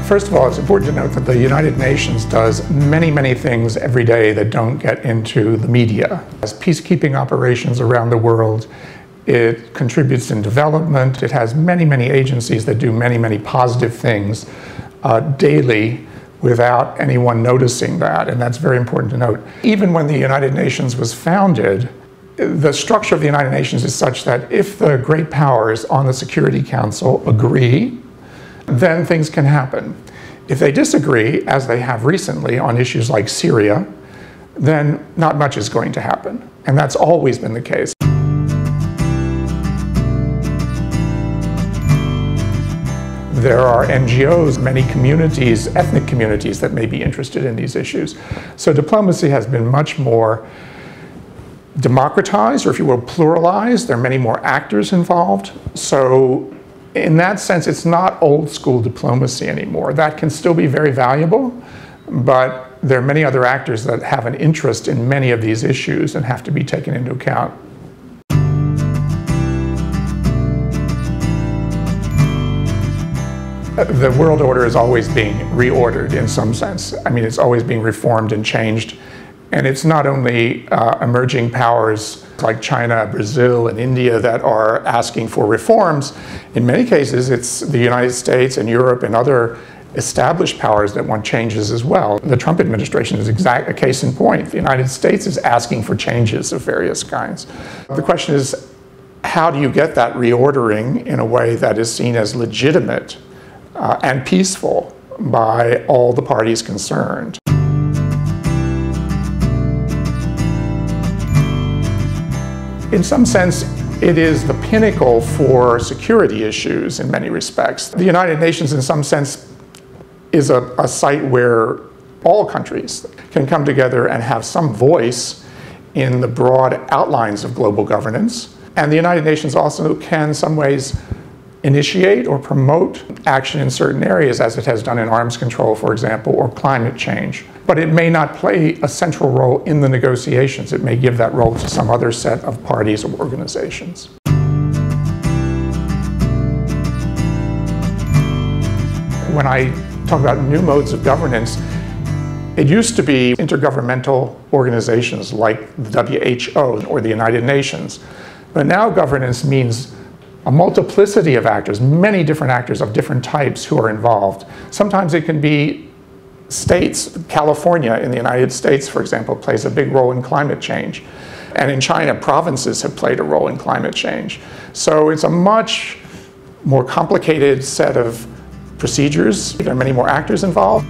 First of all, it's important to note that the United Nations does many, many things every day that don't get into the media. As peacekeeping operations around the world, it contributes in development. It has many, many agencies that do many, many positive things daily without anyone noticing that, and that's very important to note. Even when the United Nations was founded, the structure of the United Nations is such that if the great powers on the Security Council agree, then things can happen. If they disagree, as they have recently on issues like Syria, then not much is going to happen. And that's always been the case. There are NGOs, many communities, ethnic communities that may be interested in these issues. So diplomacy has been much more democratized, or if you will, pluralized. There are many more actors involved. So in that sense, it's not old school diplomacy anymore. That can still be very valuable, but there are many other actors that have an interest in many of these issues and have to be taken into account. The world order is always being reordered in some sense. I mean, it's always being reformed and changed. And it's not only emerging powers like China, Brazil, and India that are asking for reforms. In many cases, it's the United States and Europe and other established powers that want changes as well. The Trump administration is a case in point. The United States is asking for changes of various kinds. The question is, how do you get that reordering in a way that is seen as legitimate and peaceful by all the parties concerned? In some sense, it is the pinnacle for security issues in many respects. The United Nations, in some sense, is a site where all countries can come together and have some voice in the broad outlines of global governance. And the United Nations also can, in some ways, initiate or promote action in certain areas, as it has done in arms control, for example, or climate change. But it may not play a central role in the negotiations. It may give that role to some other set of parties or organizations. When I talk about new modes of governance, it used to be intergovernmental organizations like the WHO or the United Nations. But now governance means a multiplicity of actors, many different actors of different types who are involved. Sometimes it can be states. California in the United States, for example, plays a big role in climate change. And in China, provinces have played a role in climate change. So it's a much more complicated set of procedures. There are many more actors involved.